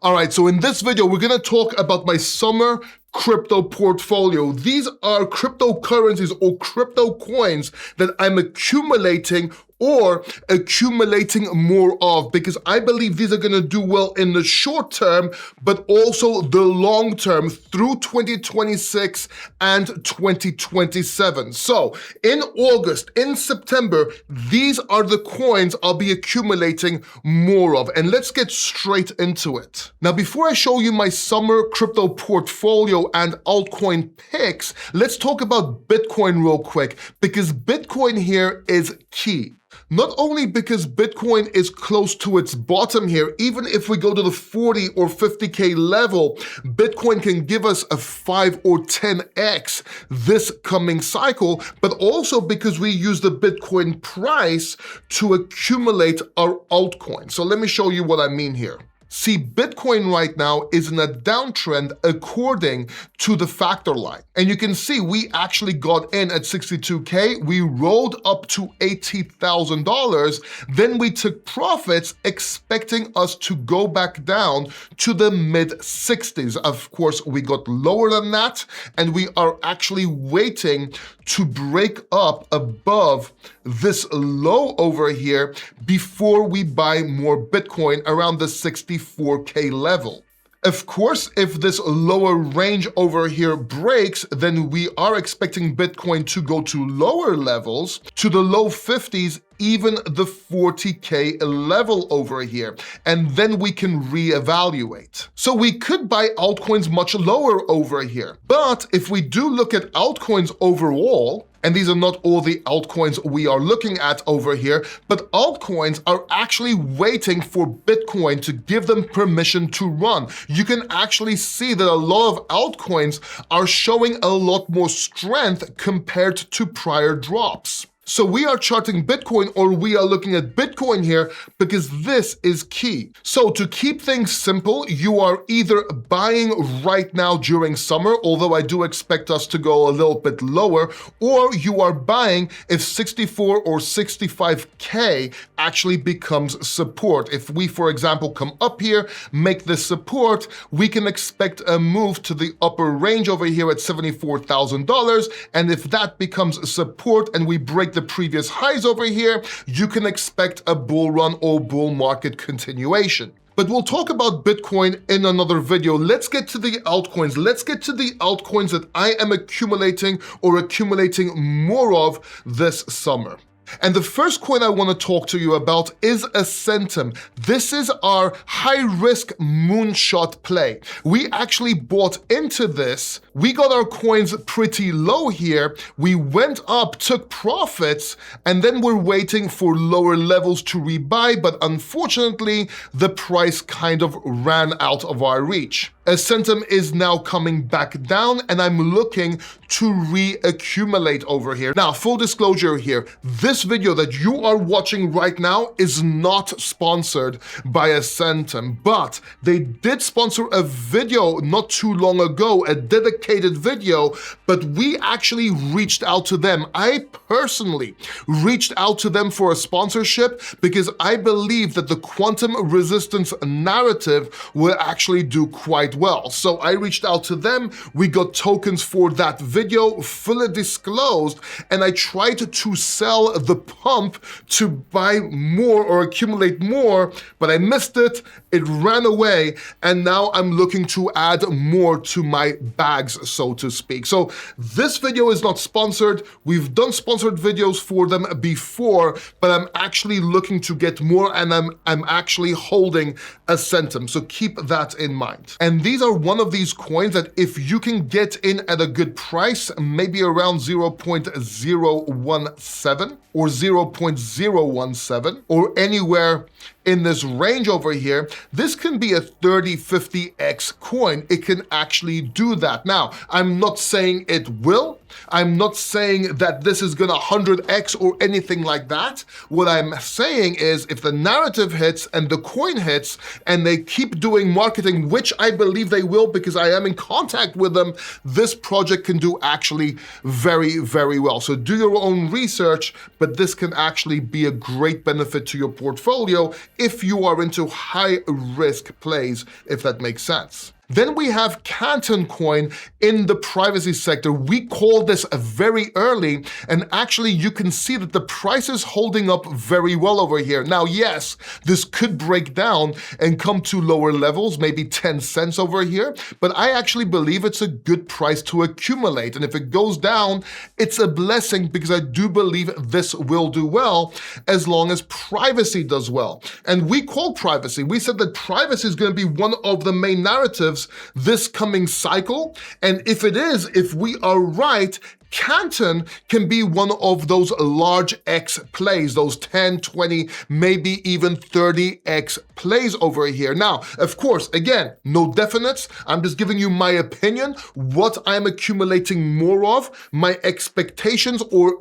All right, so in this video, we're gonna talk about my summer crypto portfolio. These are cryptocurrencies or crypto coins that I'm accumulating or accumulating more of, because I believe these are gonna do well in the short term, but also the long term through 2026 and 2027. So in August, in September, these are the coins I'll be accumulating more of. And let's get straight into it. Now, before I show you my summer crypto portfolio and altcoin picks, let's talk about Bitcoin real quick, because Bitcoin here is key. Not only because Bitcoin is close to its bottom here, even if we go to the 40 or 50K level, Bitcoin can give us a 5 or 10x this coming cycle, but also because we use the Bitcoin price to accumulate our altcoins. So let me show you what I mean here. See, Bitcoin right now is in a downtrend according to the factor line. And you can see we actually got in at 62K, we rolled up to $80,000, then we took profits expecting us to go back down to the mid 60s. Of course, we got lower than that, and we are actually waiting to break up above this low over here before we buy more Bitcoin around the 64K level. Of course, if this lower range over here breaks, then we are expecting Bitcoin to go to lower levels, to the low 50s, even the 40K level over here, and then we can reevaluate. So we could buy altcoins much lower over here. But if we do look at altcoins overall, and these are not all the altcoins we are looking at over here, but altcoins are actually waiting for Bitcoin to give them permission to run. You can actually see that a lot of altcoins are showing a lot more strength compared to prior drops. So we are charting Bitcoin, or we are looking at Bitcoin here, because this is key. So to keep things simple, you are either buying right now during summer, although I do expect us to go a little bit lower, or you are buying if 64 or 65K actually becomes support. If we, for example, come up here, make this support, we can expect a move to the upper range over here at $74,000, and if that becomes support and we break the previous highs over here, you can expect a bull run or bull market continuation. But we'll talk about Bitcoin in another video. Let's get to the altcoins. Let's get to the altcoins that I am accumulating or accumulating more of this summer. And the first coin I want to talk to you about is ASENTUM. This is our high-risk moonshot play. We actually bought into this. We got our coins pretty low here. We went up, took profits, and then we're waiting for lower levels to rebuy, but unfortunately, the price kind of ran out of our reach. ASENTUM is now coming back down, and I'm looking to reaccumulate over here. Now, full disclosure here, this video that you are watching right now is not sponsored by ASENTUM, but they did sponsor a video not too long ago, a dedicated video, but we actually reached out to them. I personally reached out to them for a sponsorship because I believe that the quantum resistance narrative will actually do quite well. So I reached out to them, we got tokens for that video, fully disclosed, and I tried to sell the pump to buy more or accumulate more, but I missed it, it ran away, and now I'm looking to add more to my bags, so to speak. So this video is not sponsored, we've done sponsored videos for them before, but I'm actually looking to get more, and I'm actually holding ASENTUM, so keep that in mind. And these are one of these coins that if you can get in at a good price, maybe around 0.017 or 0.017 or anywhere in this range over here, this can be a 30, 50x coin. It can actually do that. Now, I'm not saying it will. I'm not saying that this is gonna 100x or anything like that. What I'm saying is if the narrative hits and the coin hits and they keep doing marketing, which I believe they will because I am in contact with them, this project can do actually very, very well. So do your own research, but this can actually be a great benefit to your portfolio if you are into high risk plays, if that makes sense. Then we have Canton coin in the privacy sector. We called this very early, and actually you can see that the price is holding up very well over here. Now, yes, this could break down and come to lower levels, maybe 10 cents over here, but I actually believe it's a good price to accumulate. And if it goes down, it's a blessing because I do believe this will do well as long as privacy does well. And we called privacy. We said that privacy is going to be one of the main narratives this coming cycle, and if we are right, Canton can be one of those large X plays, those 10, 20, maybe even 30X plays over here. Now, of course, again, no definites. I'm just giving you my opinion, what I'm accumulating more of, my expectations or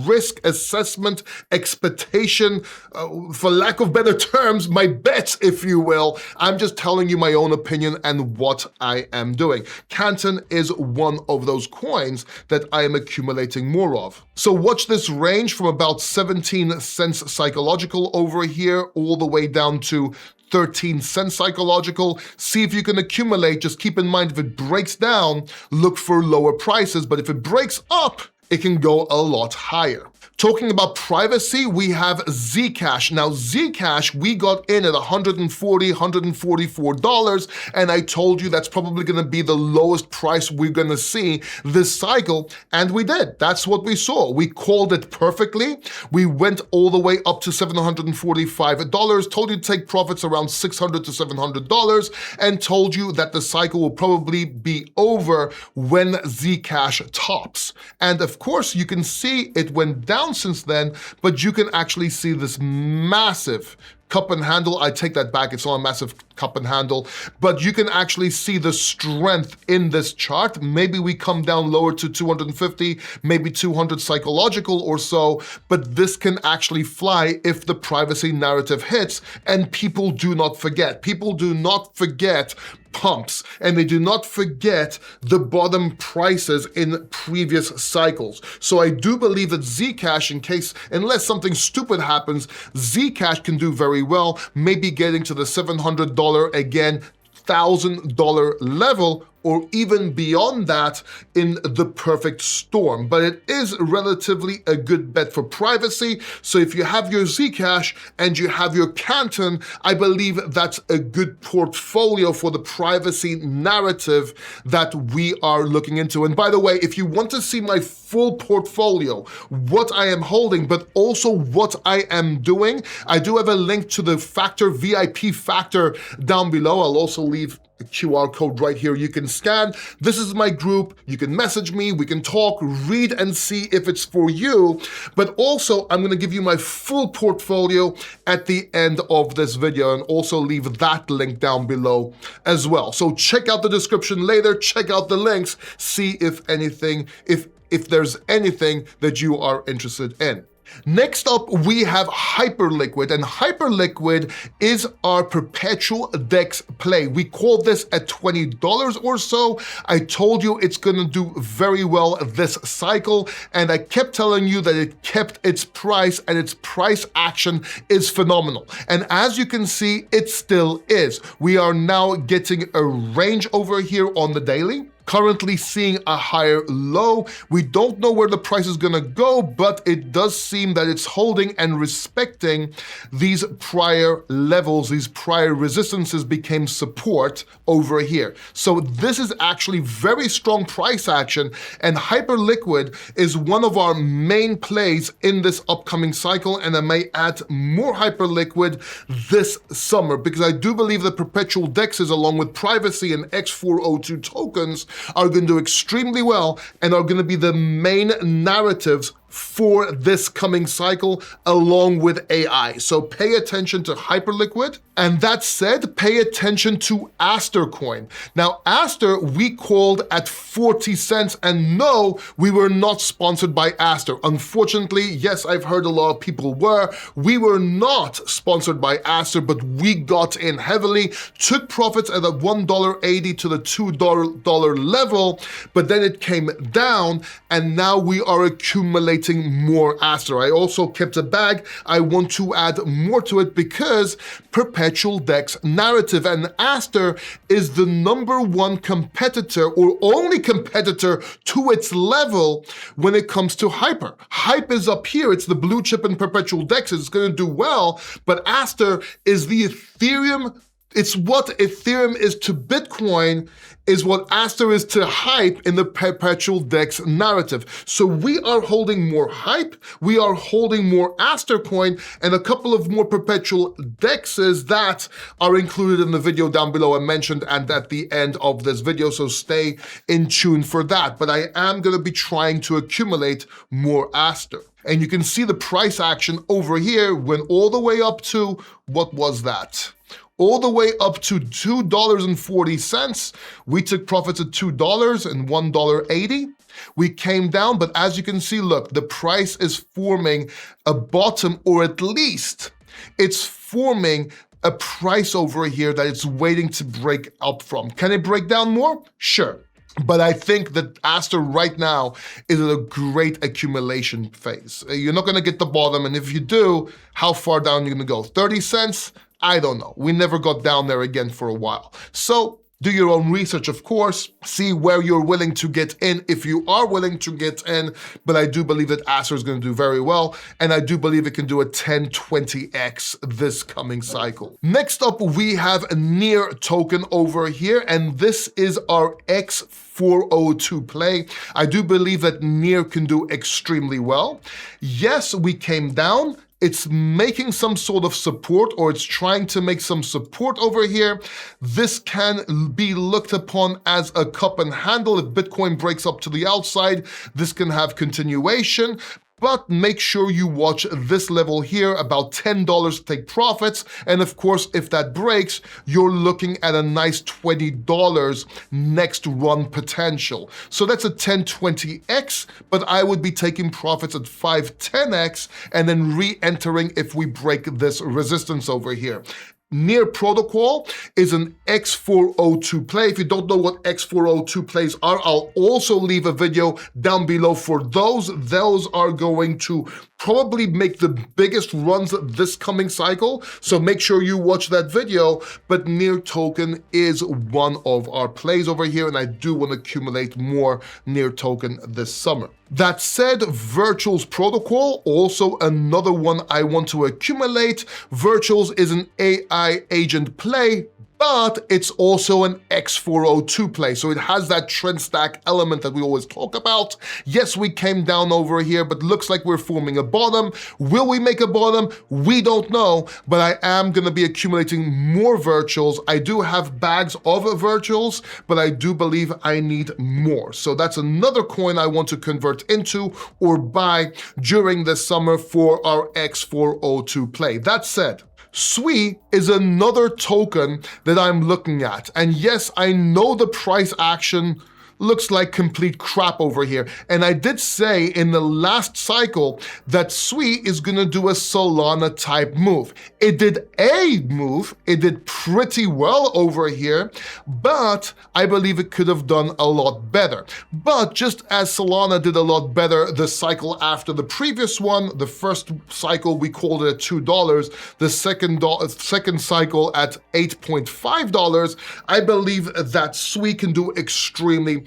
risk assessment expectation, for lack of better terms, my bets, if you will. I'm just telling you my own opinion and what I am doing. Canton is one of those coins that I am accumulating more of. So watch this range from about 17 cents psychological over here all the way down to 13 cents psychological. See if you can accumulate. Just keep in mind, if it breaks down, look for lower prices, but if it breaks up, it can go a lot higher. Talking about privacy, we have Zcash. Now, Zcash, we got in at $140, $144, and I told you that's probably gonna be the lowest price we're gonna see this cycle, and we did. That's what we saw. We called it perfectly. We went all the way up to $745, told you to take profits around $600 to $700, and told you that the cycle will probably be over when Zcash tops. And of course, you can see it went down since then, but you can actually see this massive cup and handle. I take that back, it's not a massive cup and handle, but you can actually see the strength in this chart. Maybe we come down lower to 250, maybe 200 psychological or so, but this can actually fly if the privacy narrative hits, and people do not forget. People do not forget pumps, and they do not forget the bottom prices in previous cycles. So I do believe that Zcash, unless something stupid happens, Zcash can do very well, maybe getting to the $700 again, $1,000 level, or even beyond that in the perfect storm. But it is relatively a good bet for privacy. So if you have your Zcash and you have your Canton, I believe that's a good portfolio for the privacy narrative that we are looking into. And by the way, if you want to see my full portfolio, what I am holding, but also what I am doing, I do have a link to the Factor, VIP Factor down below. I'll also leave a QR code right here you can scan. This is my group. You can message me, we can talk, read and see if it's for you. But also, I'm gonna give you my full portfolio at the end of this video, and also leave that link down below as well. So check out the description later, check out the links, see if there's anything that you are interested in. Next up, we have Hyperliquid, and Hyperliquid is our perpetual DEX play. We called this at $20 or so. I told you it's gonna do very well this cycle, and I kept telling you that it kept its price, and its price action is phenomenal. And as you can see, it still is. We are now getting a range over here on the daily. Currently seeing a higher low. We don't know where the price is gonna go, but it does seem that it's holding and respecting these prior levels, these prior resistances became support over here. So this is actually very strong price action, and Hyperliquid is one of our main plays in this upcoming cycle, and I may add more Hyperliquid this summer because I do believe that perpetual DEXs along with privacy and X402 tokens are going to do extremely well and are going to be the main narratives for this coming cycle along with AI. So pay attention to Hyperliquid. And that said, pay attention to Aster coin. Now, Aster, we called at 40 cents, and no, we were not sponsored by Aster. Unfortunately, yes, I've heard a lot of people were. We were not sponsored by Aster, but we got in heavily, took profits at a $1.80 to the $2 level, but then it came down, and now we are accumulating accumulating more Aster. I also kept a bag. I want to add more to it because perpetual DEX narrative, and Aster is the #1 competitor or only competitor to its level when it comes to Hyper. Hype is up here. It's the blue chip and perpetual DEX. It's going to do well, but Aster is the Ethereum. It's what Ethereum is to Bitcoin, is what Aster is to Hype in the perpetual DEX narrative. So we are holding more Hype, we are holding more Aster coin, and a couple of more perpetual DEXs that are included in the video down below I mentioned and at the end of this video, so stay in tune for that. But I am gonna be trying to accumulate more Aster. And you can see the price action over here went all the way up to, what was that? All the way up to $2.40. We took profits at $2 and $1.80. We came down, but as you can see, look, the price is forming a bottom, or at least it's forming a price over here that it's waiting to break up from. Can it break down more? Sure. But I think that Aster right now is in a great accumulation phase. You're not gonna get the bottom, and if you do, how far down are you gonna go? 30 cents? I don't know. We never got down there again for a while. So do your own research, of course. See where you're willing to get in if you are willing to get in. But I do believe that Aster is going to do very well. And I do believe it can do a 10-20x this coming cycle. Next up, we have a NEAR token over here. And this is our X402 play. I do believe that NEAR can do extremely well. Yes, we came down. It's making some sort of support, or it's trying to make some support over here. This can be looked upon as a cup and handle. If Bitcoin breaks up to the outside, this can have continuation. But make sure you watch this level here, about $10 to take profits. And of course, if that breaks, you're looking at a nice $20 next run potential. So that's a 10-20x, but I would be taking profits at 5-10x and then re-entering if we break this resistance over here. NEAR protocol is an X402 play. If you don't know what X402 plays are, I'll also leave a video down below for those. Those are going to probably make the biggest runs this coming cycle, so make sure you watch that video. But NEAR token is one of our plays over here, and I do want to accumulate more NEAR token this summer. That said, Virtuals protocol, also another one I want to accumulate. Virtuals is an AI agent play, but it's also an X402 play. So it has that trend stack element that we always talk about. Yes, we came down over here, but looks like we're forming a bottom. Will we make a bottom? We don't know, but I am gonna be accumulating more virtuals. I do have bags of virtuals, but I do believe I need more. So that's another coin I want to convert into or buy during the summer for our X402 play. That said, SWI is another token that I'm looking at. And yes, I know the price action looks like complete crap over here. And I did say in the last cycle that SWI is gonna do a Solana type move. It did a move, it did pretty well over here, but I believe it could have done a lot better. But just as Solana did a lot better the cycle after the previous one, the first cycle we called it at $2, the second cycle at $8.5, I believe that SWI can do extremely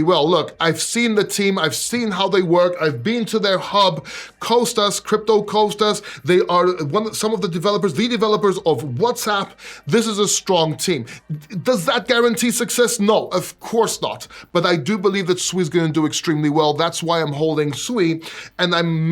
well. Look, I've seen the team, I've seen how they work, I've been to their hub, Costas, Crypto Costas. They are some of the developers of WhatsApp. This is a strong team. Does that guarantee success? No, of course not. But I do believe that SWI is going to do extremely well. That's why I'm holding SWI, and I'm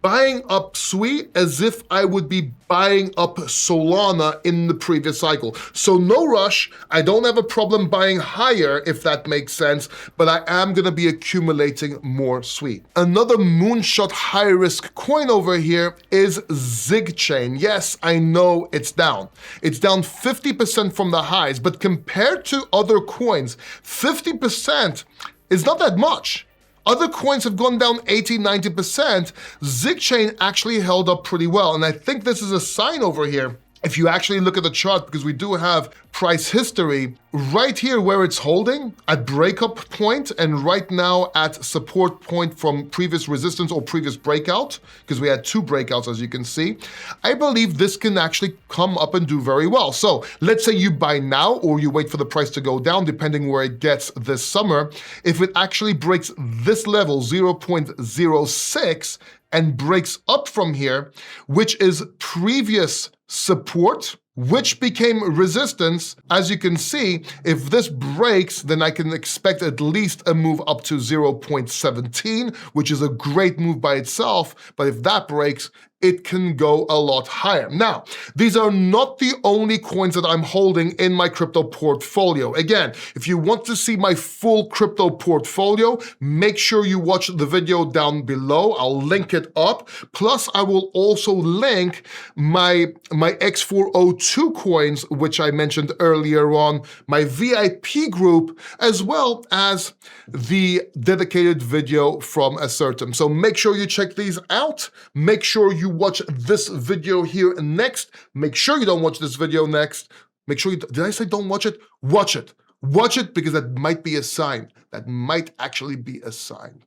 buying up SWI as if I would be buying up Solana in the previous cycle. So no rush. I don't have a problem buying higher, if that makes sense, but I am gonna be accumulating more SWI. Another moonshot high risk coin over here is ZIGChain. Yes, I know it's down. It's down 50% from the highs, but compared to other coins, 50% is not that much. Other coins have gone down 80-90%. ZIGChain actually held up pretty well, and I think this is a sign over here if you actually look at the chart, because we do have price history, right here where it's holding at breakup point and right now at support point from previous resistance or previous breakout, because we had two breakouts as you can see, I believe this can actually come up and do very well. So let's say you buy now or you wait for the price to go down, depending where it gets this summer. If it actually breaks this level, 0.06, and breaks up from here, which is previous support, which became resistance, as you can see, if this breaks, then I can expect at least a move up to 0.17, which is a great move by itself, but if that breaks, it can go a lot higher. Now, these are not the only coins that I'm holding in my crypto portfolio. Again, if you want to see my full crypto portfolio, make sure you watch the video down below. I'll link it up. Plus, I will also link my X402 coins, which I mentioned earlier on, my VIP group, as well as the dedicated video from ASENTUM. So make sure you check these out. Make sure you watch this video here next. Make sure you don't watch this video next. Make sure you, did I say don't watch it? Watch it. Watch it because that might be a sign. That might actually be a sign.